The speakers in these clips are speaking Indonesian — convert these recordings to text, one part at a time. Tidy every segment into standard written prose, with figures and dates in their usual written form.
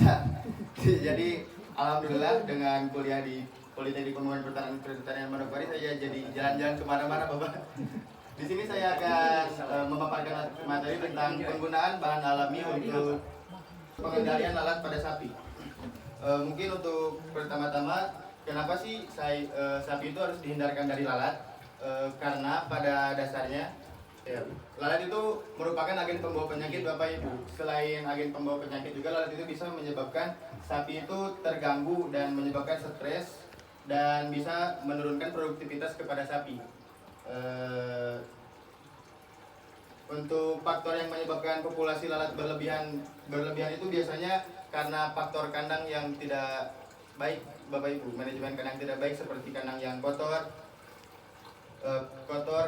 cuaca. Jadi alhamdulillah dengan kuliah di Politeknik Pembangunan Pertanian Manokwari saya jadi jalan-jalan kemana-mana Bapak. Di sini saya akan memaparkan materi tentang penggunaan bahan alami untuk pengendalian lalat pada sapi. Mungkin untuk pertama-tama, kenapa sih sapi itu harus dihindarkan dari lalat? Karena pada dasarnya ya, lalat itu merupakan agen pembawa penyakit Bapak Ibu. Selain agen pembawa penyakit juga lalat itu bisa menyebabkan sapi itu terganggu dan menyebabkan stres dan bisa menurunkan produktivitas kepada sapi. Untuk faktor yang menyebabkan populasi lalat berlebihan itu biasanya karena faktor kandang yang tidak baik Bapak Ibu. Manajemen kandang tidak baik seperti kandang yang kotor,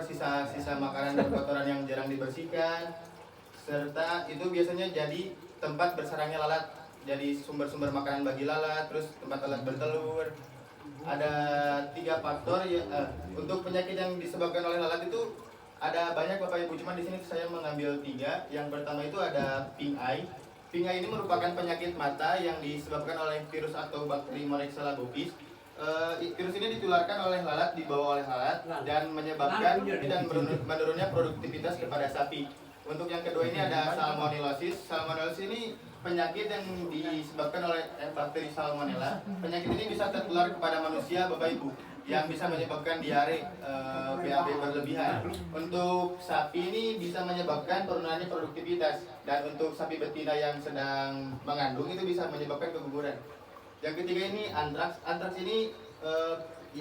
sisa-sisa makanan dan kotoran yang jarang dibersihkan, serta itu biasanya jadi tempat bersarangnya lalat, jadi sumber-sumber makanan bagi lalat, terus tempat lalat bertelur. Ada 3 faktor ya, untuk penyakit yang disebabkan oleh lalat itu ada banyak Bapak Ibu, cuma di sini saya mengambil 3. Yang pertama itu ada pink eye. Pink eye ini merupakan penyakit mata yang disebabkan oleh virus atau bakteri Moraxella bovis. Virus ini ditularkan oleh lalat, dibawa oleh lalat dan menyebabkan menurunnya produktivitas kepada sapi. Untuk yang kedua ini ada salmonellosis. Salmonellosis ini penyakit yang disebabkan oleh bakteri Salmonella. Penyakit ini bisa tertular kepada manusia Bapak Ibu, yang bisa menyebabkan diare, BAB berlebihan. Untuk sapi ini bisa menyebabkan penurunannya produktivitas, dan untuk sapi betina yang sedang mengandung itu bisa menyebabkan keguguran. Yang ketiga ini antraks. Antraks ini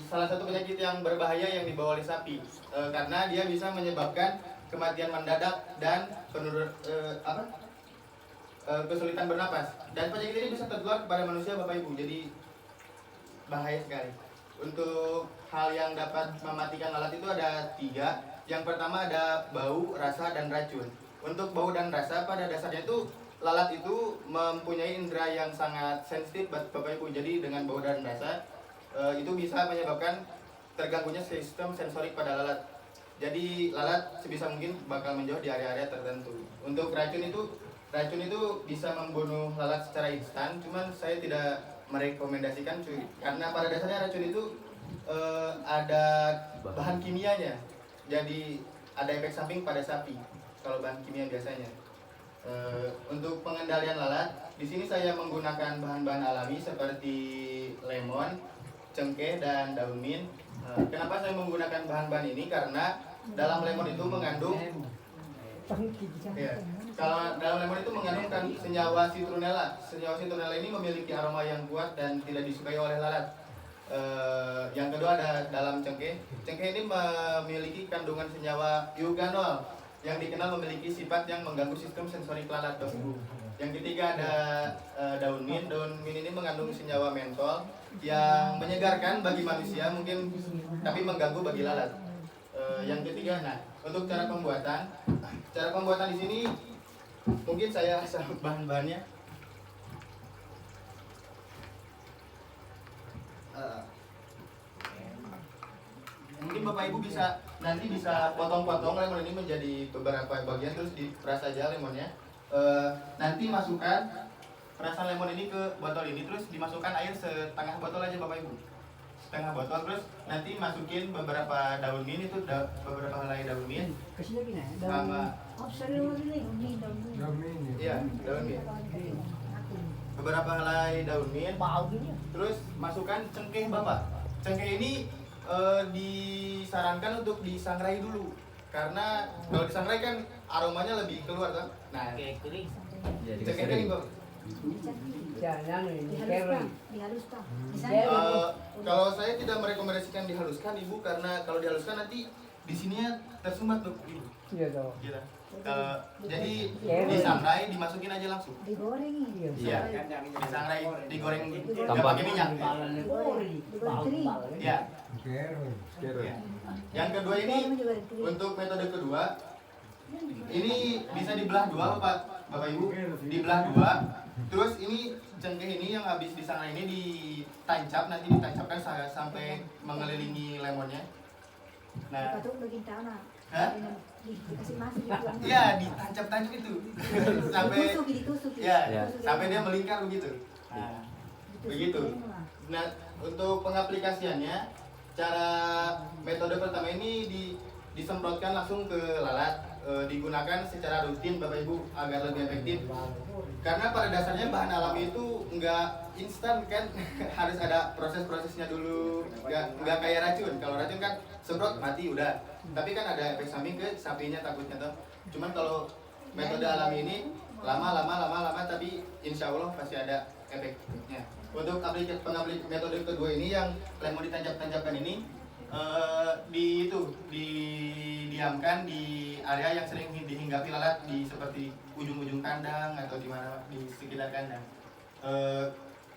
salah satu penyakit yang berbahaya yang dibawa oleh sapi, karena dia bisa menyebabkan kematian mendadak dan kesulitan bernapas. Dan penyakit ini bisa tertular kepada manusia Bapak Ibu, jadi bahaya sekali. Untuk hal yang dapat mematikan lalat itu ada 3. Yang pertama ada bau, rasa, dan racun. Untuk bau dan rasa, pada dasarnya itu lalat itu mempunyai indera yang sangat sensitif Bapak Ibu. Jadi dengan bau dan rasa itu bisa menyebabkan terganggunya sistem sensorik pada lalat. Jadi lalat sebisa mungkin bakal menjauh di area-area tertentu. Untuk racun itu bisa membunuh lalat secara instan, cuman saya tidak merekomendasikan cuy, karena pada dasarnya racun itu ada bahan kimianya, jadi ada efek samping pada sapi kalau bahan kimia biasanya. Untuk pengendalian lalat, di sini saya menggunakan bahan-bahan alami seperti lemon, cengkeh, dan daun mint. Kenapa saya menggunakan bahan-bahan ini? Karena dalam lemon itu mengandung kalau dalam lemon itu mengandung senyawa citronella. Senyawa citronella ini memiliki aroma yang kuat dan tidak disukai oleh lalat. Yang kedua ada dalam cengkeh. Cengkeh ini memiliki kandungan senyawa eugenol yang dikenal memiliki sifat yang mengganggu sistem sensorik lalat. Yang ketiga ada daun mint. Daun mint ini mengandung senyawa mentol yang menyegarkan bagi manusia mungkin, tapi mengganggu bagi lalat. Yang ketiga, nah untuk cara pembuatan di sini mungkin saya bahan-bahannya. Mungkin Bapak Ibu nanti bisa potong-potong lemon ini menjadi beberapa bagian, terus diperas saja lemonnya. Nanti masukkan perasan lemon ini ke botol ini, terus dimasukkan air setengah botol aja Bapak Ibu, setengah botol. Terus nanti masukin beberapa daun mint, itu beberapa helai daun mint sama iya daun mint, beberapa helai daun mint. Terus masukkan cengkeh Bapak. Cengkeh ini disarankan untuk disangrai dulu, karena kalau disangrai kan aromanya lebih keluar kan. Nah, cengkeh kering Bapak. Dihaluskan. Kalau saya tidak merekomendasikan dihaluskan Ibu, karena kalau dihaluskan nanti di sininya tersumbat tuh Ibu. Iya dong. Gitu. Jadi disangrai, dimasukin aja langsung. Digoreng. Iya. Disangrai, digoreng pakai minyak. Iya. Ya. Yang kedua ini untuk metode kedua, ini bisa dibelah dua Bapak Ibu, dibelah dua. Terus ini cengkeh ini yang habis disangrai ini ditancap, nanti ditancapkan sampai mengelilingi lemonnya. Nah, dikasih masuk gitu. Iya, ditancap-tancap itu. Sampai ditusuk. ya, Ya. sampai dia melingkar begitu. Nah, begitu. Nah, untuk pengaplikasiannya, cara metode pertama ini disemprotkan langsung ke lalat, digunakan secara rutin Bapak Ibu agar lebih efektif. Karena pada dasarnya bahan alami itu nggak instan kan, harus ada proses-prosesnya dulu. Nggak kayak racun. Kalau racun kan semprot mati udah. Tapi kan ada efek samping ke sapinya takutnya tuh. Cuman kalau metode alami ini lama tapi insya Allah pasti ada efeknya. Untuk metode kedua ini yang lemon ditancap-tancapkan ini didiamkan di area yang sering dihinggapi lalat seperti ujung-ujung kandang atau di mana di sekitar kandang.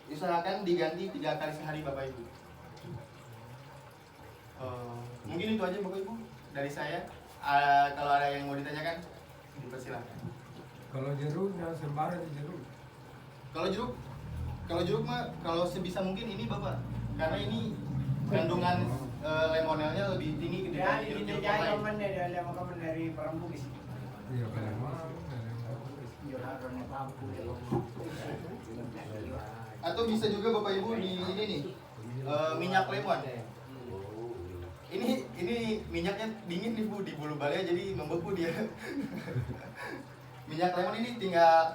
Usahakan diganti 3 kali sehari Bapak Ibu. Mungkin itu aja Bapak Ibu dari saya. Kalau ada yang mau ditanyakan, dipersilahkan. Kalau jeruk jangan sembarang jeruk. Kalau jeruk mah kalau sebisa mungkin ini Bapak, karena ini kandungan lemonelnya lebih tinggi dibanding jeruk yang lain. dari Perambugis. Iya kalau Atau bisa juga Bapak Ibu di ini nih, minyak lemon. Ini minyaknya dingin nih Bu, di bulu balai jadi membeku dia. Minyak lemon ini tinggal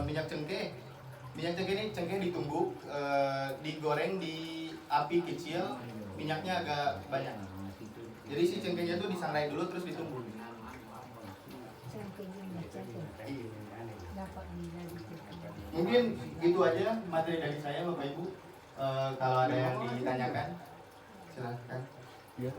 minyak cengkeh. Minyak cengkeh ini ditumbuk, digoreng di api kecil, minyaknya agak banyak. Jadi si cengkehnya tuh disangrai dulu terus ditumbuk. Mungkin itu aja materi dari saya Bapak Ibu. Kalau ada yang ditanyakan silahkan. Ya.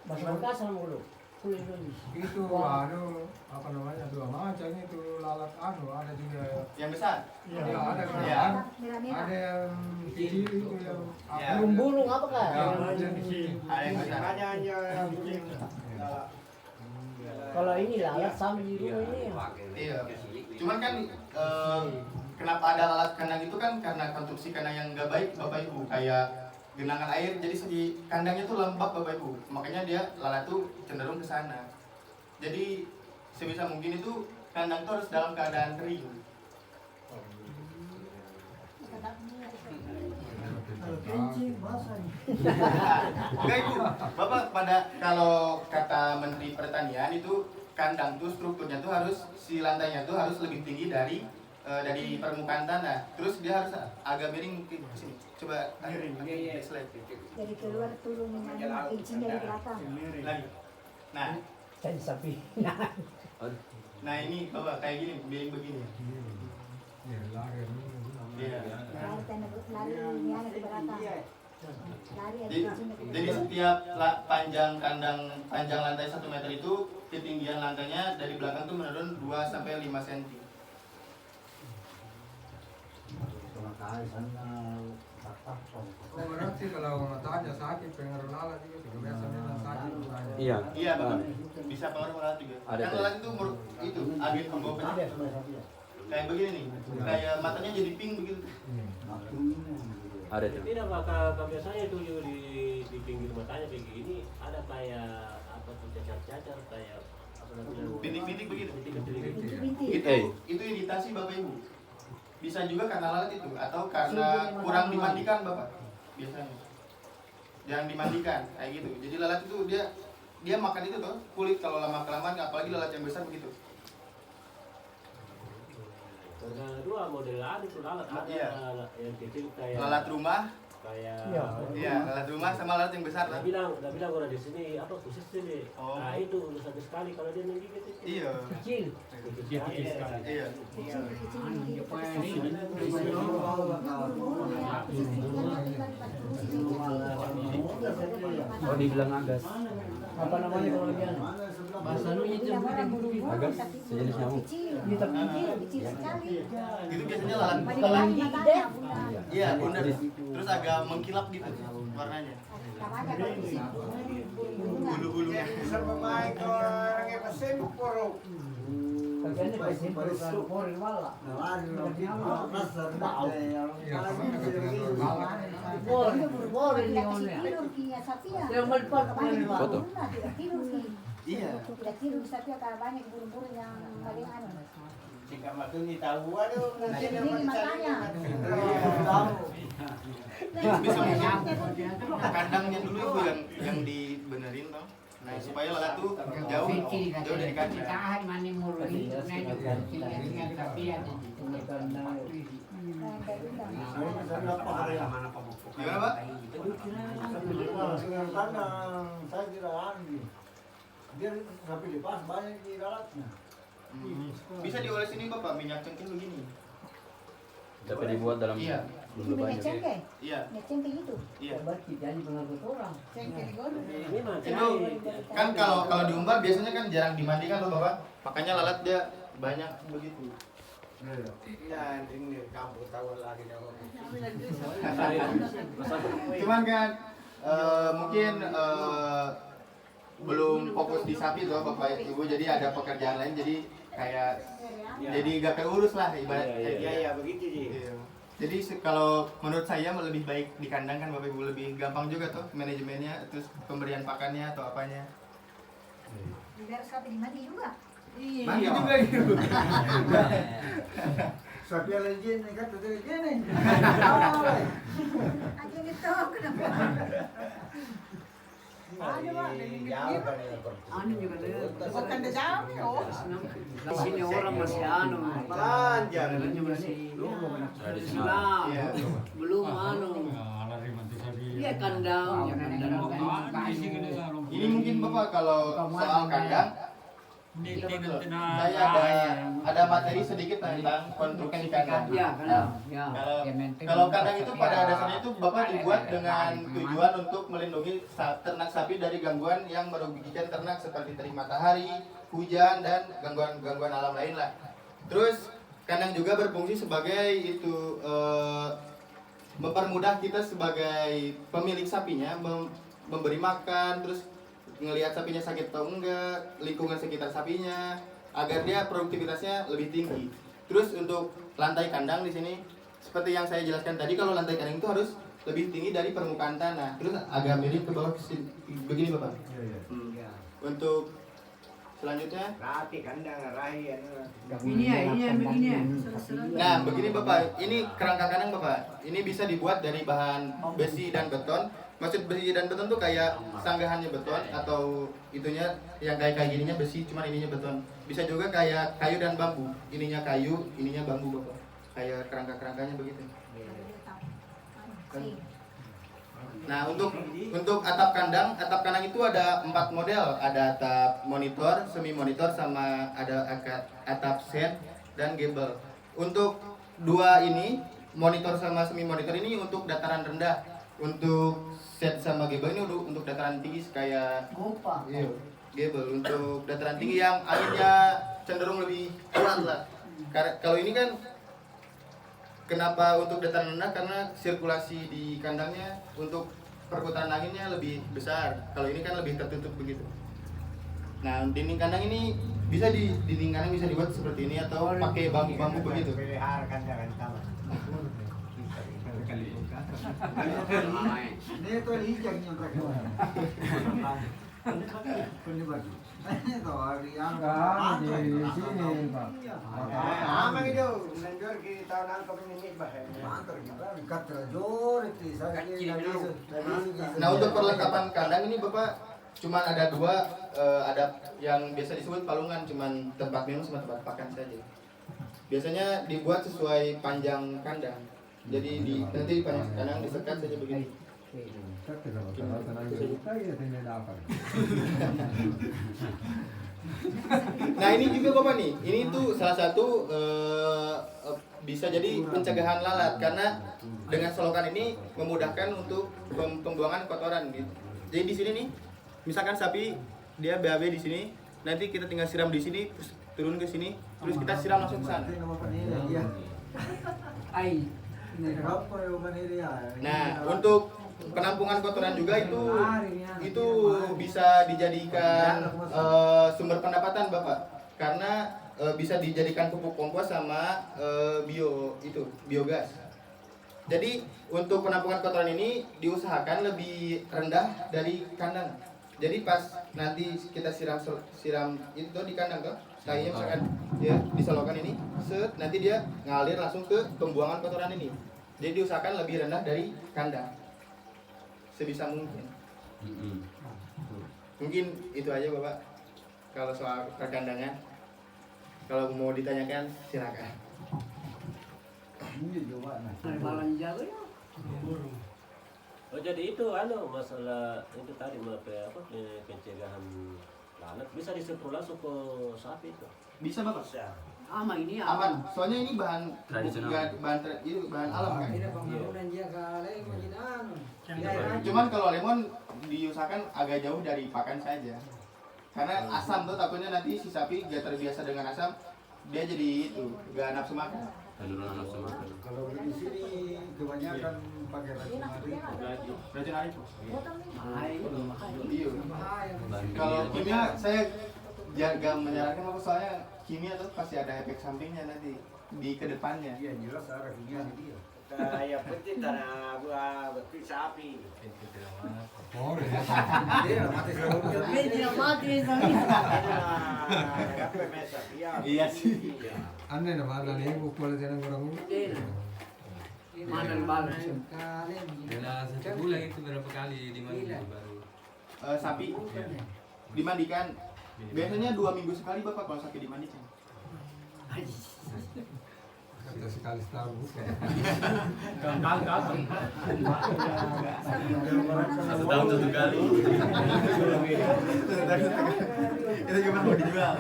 Bahasa Makassar mulu. itu apa namanya 2 macam itu lalat ada juga Yang besar? ya, ada Ya. ada yang kecil itu yang Ya. Burung apa kan? yang kecil. Ada yang besar. Kalau ini lalat sama di rumah ini. Iya. Cuman kan kenapa ada lalat kandang itu kan karena konstruksi kandang yang nggak baik Bapak Ibu, kayak genangan air, jadi segi kandangnya tuh lembab Bapak Ibu, makanya dia lalat tuh cenderung ke sana. Jadi sebisa mungkin itu kandang tuh harus dalam keadaan kering. Enggak Ibu, Bapak kalau kata Menteri Pertanian itu kandang tuh strukturnya tuh harus si lantainya tuh harus lebih tinggi dari permukaan tanah. Terus dia harus agak miring mungkin ke sini. Coba miring. Slide. Dari keluar turun kencing dari belakang. Lagi. Nah, Jadi sapi. nah ini Bapak kayak gini, biar begini. Ya, lari. Iya. Lari ini ada ke belakang. Lari ada kencing dari Jadi belakang. setiap panjang lantai 1 meter itu ketinggian lantainya dari belakang tuh menurun 2 sampai 5 cm. Oh berarti kalau matanya sakit pengaruh lalat juga biasanya sakit matanya. Iya. Iya Bapak, bisa pengaruh lalat juga. Ada Kan tuh. lalat itu agen pembawa penyakit. Kayak begini nih, kayak matanya jadi pink begitu. Ada tuh. Tidak maka biasanya itu di pinggir matanya kayak gini ada kayak apa tuh cacar-cacar kayak apa namanya Bintik-bintik begitu. bintik-bintik. Bintik-bintik. Itu iritasi Bapak Ibu. Bisa juga karena lalat itu atau karena kurang dimandikan Bapak. Biasanya. Jangan dimandikan kayak gitu. Jadi lalat itu dia makan itu tuh kulit, kalau lama kelamaan apalagi lalat yang besar begitu. Karena dua model ada tuh lalat ada Iya. yang kecil kayak Lalat rumah, kayak iya, lalat rumah sama lalat yang besar lah. Udah bilang orang di sini apa khusus ini. Oh. Nah itu udah satu sekali kalau dia menggigit itu. Iya. Kecil. Kecil sekali. Iya. Oh dibilang agas. Apa namanya kalau lagi anu? Bahasa Nunya Agas sejenis nyamuk. Kecil sekali. Itu biasanya lalat. Kalau yang gigit deh. Iya, bundar. Terus agak mengkilap gitu warnanya. Namanya kalau di sini Bulu-bulunya. Bagiannya simpel kan korin wala. Iya, sama dengan lalat. Korin Tidak yang kasih tidur kia sapi ya. Yang melipat Banyak korin Foto. burung lah, tidak tidur ki. Iya. Tidak tidur sapi ya, karena banyak burung-burung yang paling anu. Jika matuni tahu aduh nanti Ini dapat makanya. Bisa mungkin kandangnya dulu ibu yang dibenerin toh. Nah supaya lalat tuh jauh dari kaki. Tahan mani murni, nanya dengan tapi ada di Gimana Pak? Saya kira ambil. Dia sampai lepas banyak di lalatnya. Bisa dioles ini Bapak minyak cengkeh begini. Dapat dibuat dalam Iya. jumlah Minyak banyak. cengkeh, Iya. minyak cengkeh itu. Iya. Berarti jadi pengangkut orang. Ini mah Itu kan kalau diumbar biasanya kan jarang dimandikan loh Bapak. Makanya lalat dia banyak begitu. Ya, ini kampung tahu lagi dah. Cuman kan mungkin belum fokus di sapi tuh Bapak Ibu, jadi ada pekerjaan lain jadi kayak jadi gak keurus lah ibarat kayak gitu. Iya, begitu sih. Iya. Jadi kalau menurut saya lebih baik di kandang kan Bapak Ibu, lebih gampang juga tuh manajemennya, terus pemberian pakannya atau apanya. Biar sapi dimandi juga. Mandi juga gitu. Sapi legend kan tuh legend nih. Aja gitu, kenapa? Anu juga bukan di jauh oh. di sini orang masih anu. Panjang. Jalannya masih Tradisional. Iya. belum anu. Iya kandang, ya kandang. Ini mungkin Bapak kalau soal kandang saya ada materi sedikit tentang konstruksi kandang. Iya kandang. Ya. Kalau kandang itu pada dasarnya itu Bapak dibuat dengan tujuan untuk melindungi ternak sapi dari gangguan yang merugikan ternak seperti terik matahari, hujan dan gangguan alam lain lah. Terus kandang juga berfungsi sebagai itu mempermudah kita sebagai pemilik sapinya memberi makan, terus ngelihat sapinya sakit atau enggak, lingkungan sekitar sapinya agar dia produktivitasnya lebih tinggi. Terus untuk lantai kandang di sini seperti yang saya jelaskan tadi, kalau lantai kandang itu harus lebih tinggi dari permukaan tanah. Terus agak miring ke bawah begini Bapak. Untuk selanjutnya, Rapi kandang rahi Ini ya begini ya. nah begini Bapak, ini kerangka kandang Bapak. Ini bisa dibuat dari bahan besi dan beton. Maksud besi dan beton tuh kayak sanggahannya beton atau itunya yang kayak gininya besi, cuman ininya beton. Bisa juga kayak kayu dan bambu. Ininya kayu, ininya bambu Bapak. Kayak kerangka-kerangkanya begitu. Nah, untuk atap kandang itu ada 4 model. Ada atap monitor, semi monitor, sama ada atap set dan gable. Untuk dua ini, monitor sama semi monitor ini untuk dataran rendah. Untuk set sama gable ini untuk dataran tinggi kayak iya, gable untuk dataran tinggi yang anginnya cenderung lebih kuat lah. Kalau ini kan kenapa untuk dataran rendah, karena sirkulasi di kandangnya untuk perputaran anginnya lebih besar. Kalau ini kan lebih tertutup begitu. Nah, dinding kandang ini bisa dinding kandang bisa dibuat seperti ini atau pakai bambu-bambu begitu. Pelihara kandang sama. Ini tuh hijaunya mereka. Ini baju. Ini tuh hari yang di sini Pak. Amang itu, menjor kita tahun angkap ini bahaya. Mantar juga, ikat terjor itu saya Nah, untuk perlengkapan kandang ini Bapak cuman ada 2, ada yang biasa disebut palungan, cuman tempat minum sama tempat pakan saja. Biasanya dibuat sesuai panjang kandang. Jadi nanti di panjang kandang disekat saja begini. Nah, ini juga Bapak nih. Ini tuh salah satu bisa jadi pencegahan lalat karena dengan selokan ini memudahkan untuk pembuangan kotoran gitu. Jadi di sini nih, misalkan sapi dia BAB di sini, nanti kita tinggal siram di sini, terus turun ke sini, terus kita siram langsung ke sana. Nah, untuk penampungan kotoran juga itu bisa dijadikan sumber pendapatan Bapak. karena bisa dijadikan pupuk kompos sama biogas. Jadi untuk penampungan kotoran ini diusahakan lebih rendah dari kandang. Jadi pas nanti kita siram itu di kandang tuh, kayaknya misalkan ya disolokan ini, nanti dia ngalir langsung ke pembuangan kotoran ini. Jadi diusahakan lebih rendah dari kandang sebisa mungkin. Mungkin itu aja Bapak kalau soal perkandangan. Kalau mau ditanyakan silakan. Malam jago ya. Oh jadi itu masalah itu tadi pencegahan lalat bisa disemprot langsung ke sapi itu. Bisa Bapak? Bisa. Ama ini Aman. Soalnya ini bahan Tradisional. bahan alam kan. Ini pembangunan dia kali Cuman kalau lemon diusahakan agak jauh dari pakan saja. Karena asam tuh takutnya nanti si sapi gak terbiasa dengan asam, dia jadi itu gak nafsu makan. Penurunan nafsu makan. Kalau di sini kebanyakan pakai racun arif. Racun arif. bahaya. Iya. Kalau kimia saya gak menyarankan apa soalnya kimia tuh pasti ada efek sampingnya nanti di kedepannya. Iya jelas ada kimia di dia. Kayak penting tanah buah betul sapi. Oh, dia mati selalu. Tapi tidak mati sekali. Iya sih. Aneh nama ada nih pukul jangan orang Mana balas? Dalam satu bulan itu berapa kali dimandi baru? Sapi dimandikan. Biasanya 2 minggu sekali Bapak kalau sapi dimandikan. Kata sekali setahun bukan. Satu tahun 1 kali. Itu cuma mau dijual.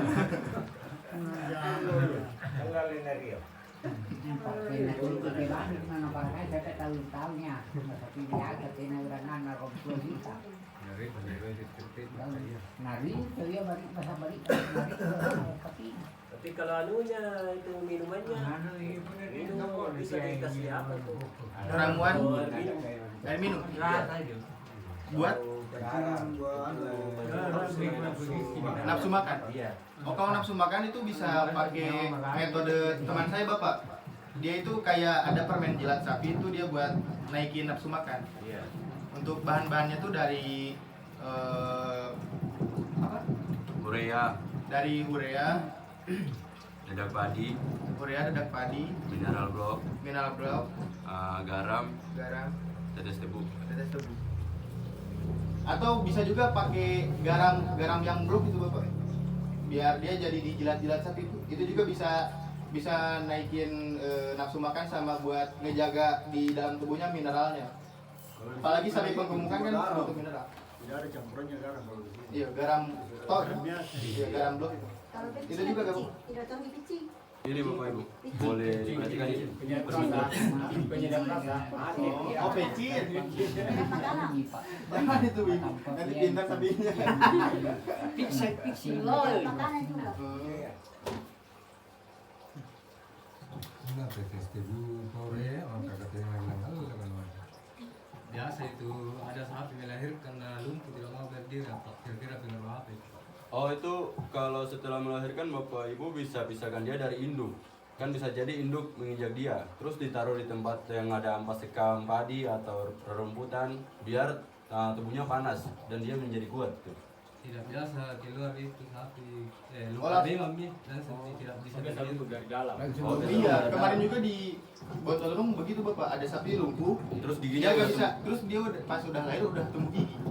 Mana barangnya saya tahu-tahunya. Tapi dia kata orang kita. Nari, dia balik bahasa balik. Tapi kalau anunya itu minumannya minum bisa dikasih apa tuh? Ramuan air minum. Buat nafsu makan. Oh kalau nafsu makan itu bisa pakai metode teman saya Bapak. Dia itu kayak ada permen jilat sapi itu dia buat naikin nafsu makan. Untuk bahan-bahannya tuh dari apa? Dari urea, Dedak padi, dedak padi, mineral block, garam, tetes tebu. Atau bisa juga pakai garam yang blok itu Bapak. Biar dia jadi dijilat-jilat sapi itu juga bisa naikin nafsu makan sama buat ngejaga di dalam tubuhnya mineralnya. Apalagi sapi penggemukan kan butuh mineral. Tidak ada campurannya garam kalau di sini. Iya, garam tok. Iya, garam blok itu. Kalau kecil, Itu juga gabung. tidak tahu di kecil. Ini Bapak Ibu, boleh diperhatikan ini. Oh, pecin. Dengan makanan. Jangan itu Ibu. Nanti pintar sapinya. Pixel Makanan juga. Nah, tetes tebu Korea, orang kata yang lain kan. Biasa itu ada sapi melahirkan karena lumpuh tidak mau berdiri, kira-kira pengaruh apa itu? Oh itu kalau setelah melahirkan Bapak Ibu bisa pisahkan dia dari induk. Kan bisa jadi induk menginjak dia, terus ditaruh di tempat yang ada ampas sekam padi atau rerumputan biar tubuhnya panas dan dia menjadi kuat tuh. Tidak biasa keluar itu sapi Olah. lupa demam ya dan tidak bisa berdiri dari dalam. Oh, Iya, kemarin juga di Botolong begitu Bapak, ada sapi lumpuh. Terus Dia giginya nggak bisa, terus dia pas udah lahir udah tumbuh gigi.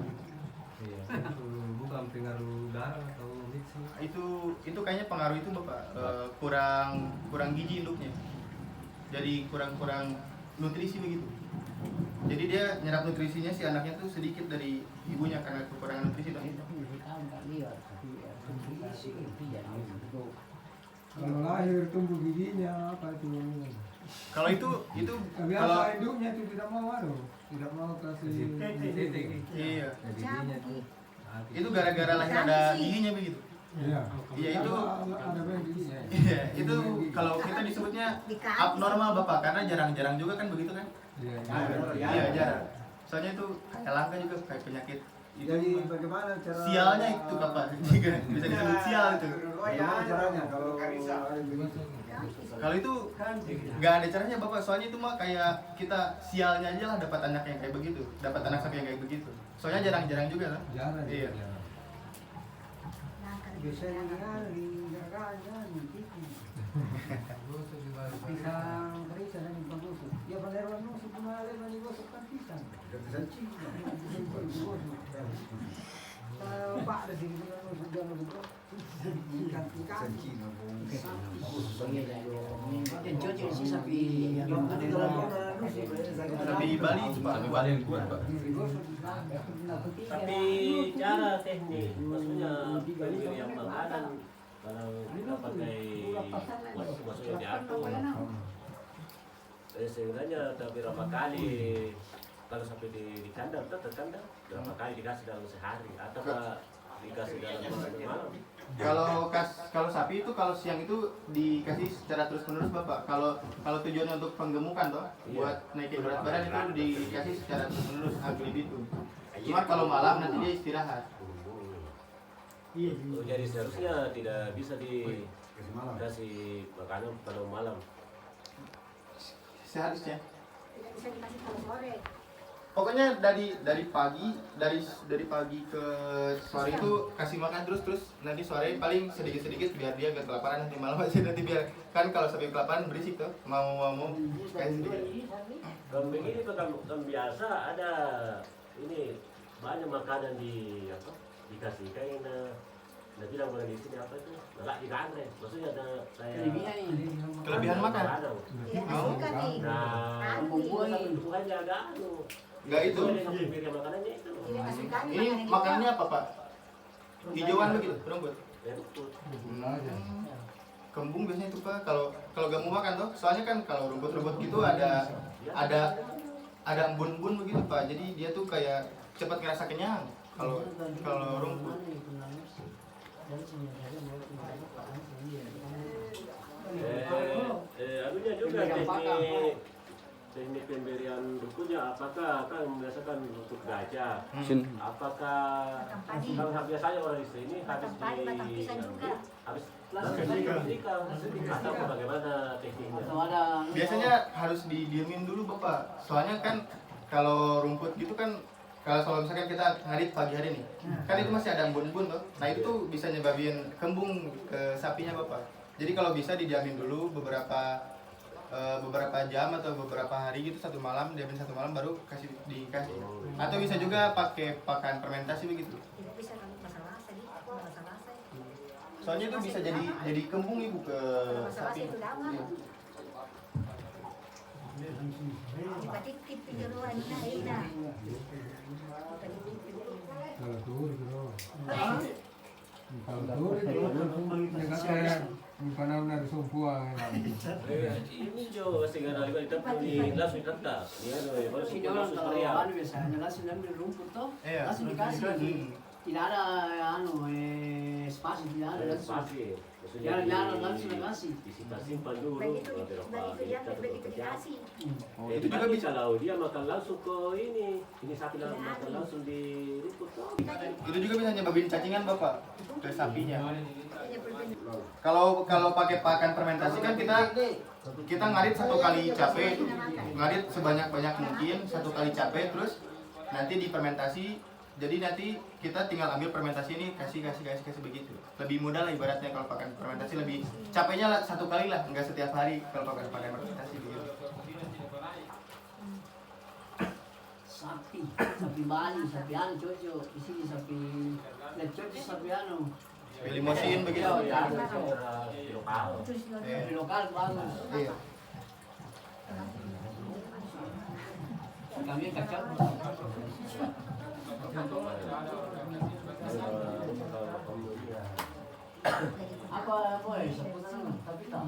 Iya, itu bukan pengaruh darah atau mixing. Itu kayaknya pengaruh itu Bapak, kurang gizi induknya. Jadi kurang nutrisi begitu. Jadi dia nyerap nutrisinya si anaknya tuh sedikit dari ibunya karena kekurangan nutrisi dong. Kalau lahir tumbuh giginya apa itu? Kalau itu Biasa kalau induknya itu tidak mau tidak mau kasih titik. iya, Giginya itu. itu gara-gara lahir ada giginya begitu. Iya. Iya itu ada banyak giginya. iya, itu kalau kita disebutnya abnormal Bapak karena jarang-jarang juga kan begitu kan? Iya. Iya jarang. Soalnya itu kayak langka juga kayak penyakit Jadi bagaimana cara Sialnya itu kapan? Bisa disebut sial itu. Bagaimana caranya kalau Kalau itu nggak ada caranya bapak, soalnya itu mah kayak kita sialnya aja lah dapat anak yang kayak begitu, dapat anak sapi yang kayak begitu. Soalnya jarang-jarang juga kan? Jarang. Iya. Nah, karena biasanya di garanya nanti pisang kerisa dan pengusuk. Ya panderon nusuk kemarin mani gosok kan pisang. Pisang Cina. Pak di sini kan nusuk jangan lupa. Ikan Cina. Yang cocok sih sapi yang ada Sapi Bali itu pak. Sapi Bali yang kuat pak. Tapi cara teknik, maksudnya pemberian makanan kalau kita pakai maksudnya diatur, sebenarnya berapa kali kalau sampai di kandang, tetap kandang berapa kali dikasih dalam sehari atau dikasih dalam malam? Kalau sapi itu kalau siang itu dikasih secara terus menerus bapak. Kalau tujuannya untuk penggemukan toh, buat naikin berat badan itu dikasih secara terus menerus agli itu. Cuma kalau malam nanti dia istirahat. Oh, jadi seharusnya tidak bisa dikasih makanan pada malam. Seharusnya. tidak bisa dikasih kalau sore. Pokoknya dari pagi ke sore itu kasih makan terus nanti sore paling sedikit biar dia gak kelaparan, nanti malam aja nanti biar kan kalau sapi kelaparan berisik tuh mau kayak sedikit. Kambing ini kan biasa ada ini banyak makanan dikasih kayak bilang boleh di sini apa itu nggak digantre, maksudnya ada kayak Kelebihan makan. Iya, kasihkan nih. Nah, bukannya agak Nggak itu. makanannya itu. Tidak kasihkan Ini makanannya apa pak? Hijauan begitu, rumput. Kembung biasanya itu pak. Kalau gak mau makan tuh, soalnya kan kalau rumput-rumput gitu ada embun-embun begitu pak. Jadi dia tuh kayak cepat ngerasa kenyang. Kalau rumput. Anunya juga teknik pemberian rumputnya, apakah kan biasakan rumput gajah, apakah kalau biasanya orang di sini habis batang pisang juga. habis atau bagaimana tekniknya? Biasanya harus didiemin dulu bapak. Soalnya kan kalau rumput gitu kan, kalau misalkan kita ngarit pagi hari nih, kan itu masih ada embun-embun tuh. Nah itu tuh bisa nyebabin kembung ke sapinya bapak. Jadi kalau bisa didiamin dulu beberapa jam atau beberapa hari gitu, satu malam baru dikasih. Atau bisa juga pakai pakan fermentasi begitu. Tidak bisa kalau masalah masalah. Soalnya itu bisa jadi kembung ibu ke Masalah sapi. itu lama. Dipatitip pinjuruan na ina. Kalau tur bukan ada semua. Ini jo segala juga kita punya langsung tetap. Ya, baru sih langsung superior. biasanya langsung ambil rumput toh, Iya. langsung dikasih. Tidak ada spasi, tidak ada langsung. Pasti. Jarang langsung dikasih. Simpan dulu. Begitu dia begitu dikasih. Itu juga bisa. Kalau dia makan langsung ke ini sapi makan langsung di rumput. Itu juga bisa nyebabin cacingan bapak ke sapinya. Kalau pakai pakan fermentasi kan kita ngarit satu kali capek, ngarit sebanyak mungkin satu kali capek, terus nanti difermentasi. Jadi nanti kita tinggal ambil fermentasi ini kasih begitu. Lebih mudah lah ibaratnya kalau pakan fermentasi, lebih capeknya lah satu kali lah, enggak setiap hari kalau pakai fermentasi begitu. Sapi Bali, sapi anu cocok. Di sini sapi cocok, sapi anu. Sapi limosin begitu. Sapi lokal bagus. Iya. Kami kacau. Apa boy? Seputar tapi tak.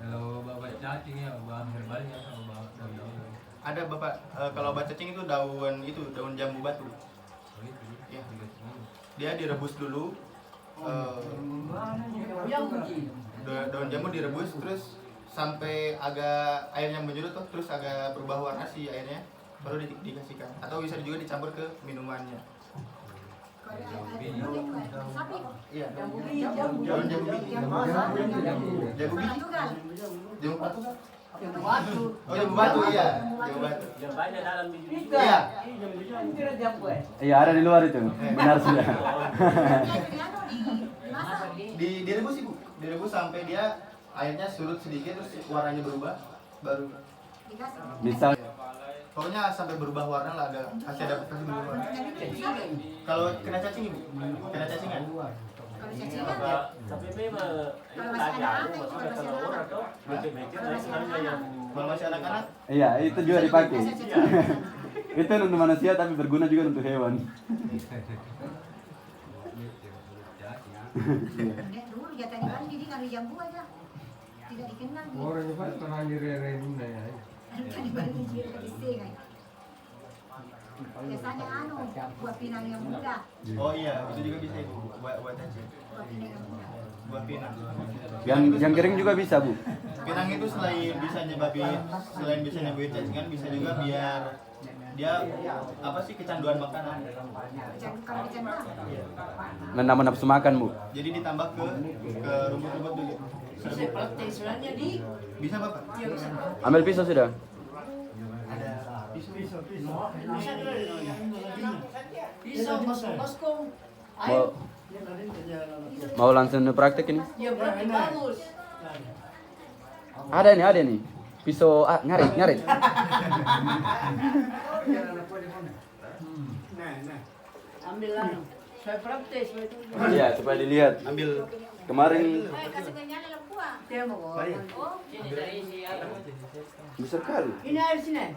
Kalau babat cacing ya, bahan herbalnya sama bahan daun-daun. Ada bapak, kalau obat cacing itu daun jambu batu. Iya. Dia direbus dulu. Yang uji. Daun jambu direbus terus sampai agak airnya menjurut tuh, terus agak berubah warna si airnya, baru dikasihkan. Atau bisa juga dicampur ke minumannya. Sapi. Iya. Jambu Jamu jamu biji. Jamu biji. Tunggal. Jamu batu. Jambu batu. Oh jamu batu iya. Jamu batu. Yang banyak dalam biji. Iya. Kira jambu Iya, ada di luar itu. Benar sudah. Direbus ibu. Direbus sampai dia airnya surut sedikit terus warnanya berubah baru Misal pokoknya sampai berubah warna lah ada kasih adaptasi berubah. Kalau kena cacing ibu, kena cacingan. Tapi memang itu tadi aku maksudnya kalau orang tuh mikir-mikir harga yang Kalau masih anak-anak, iya, itu juga dipakai. Itu untuk manusia tapi berguna juga untuk hewan. Dulu jatah di Bali jadi kalau jambu aja tidak dikenal. Orang juga terlanjur Bunda ya. Di Bali dia isi kan. Biasanya buah pinang yang muda. oh iya, itu juga bisa ibu buat cacing. Buah pinang yang muda. Buah pinang. Yang kering juga bisa, Bu. Pinang itu selain bisa nyebabin cacingan, bisa juga biar dia apa sih kecanduan makanan. Kalau kecanduan. Menambah nafsu makan, Bu. Jadi ditambah ke rumput-rumput dulu. Bisa praktek sebenarnya di Bisa bapak? ya bisa. Ambil pisau sudah. Ada pisau. Bisa baskom. Mau langsung praktek ini? Ya berarti bagus. Ada nih. Pisau ngarit. Ambil anu. Saya praktek itu. Iya, supaya dilihat. Ambil Kemarin Kasih menyala lembuan. Dia mau. Mari. Oh, besar kali. ini air sini.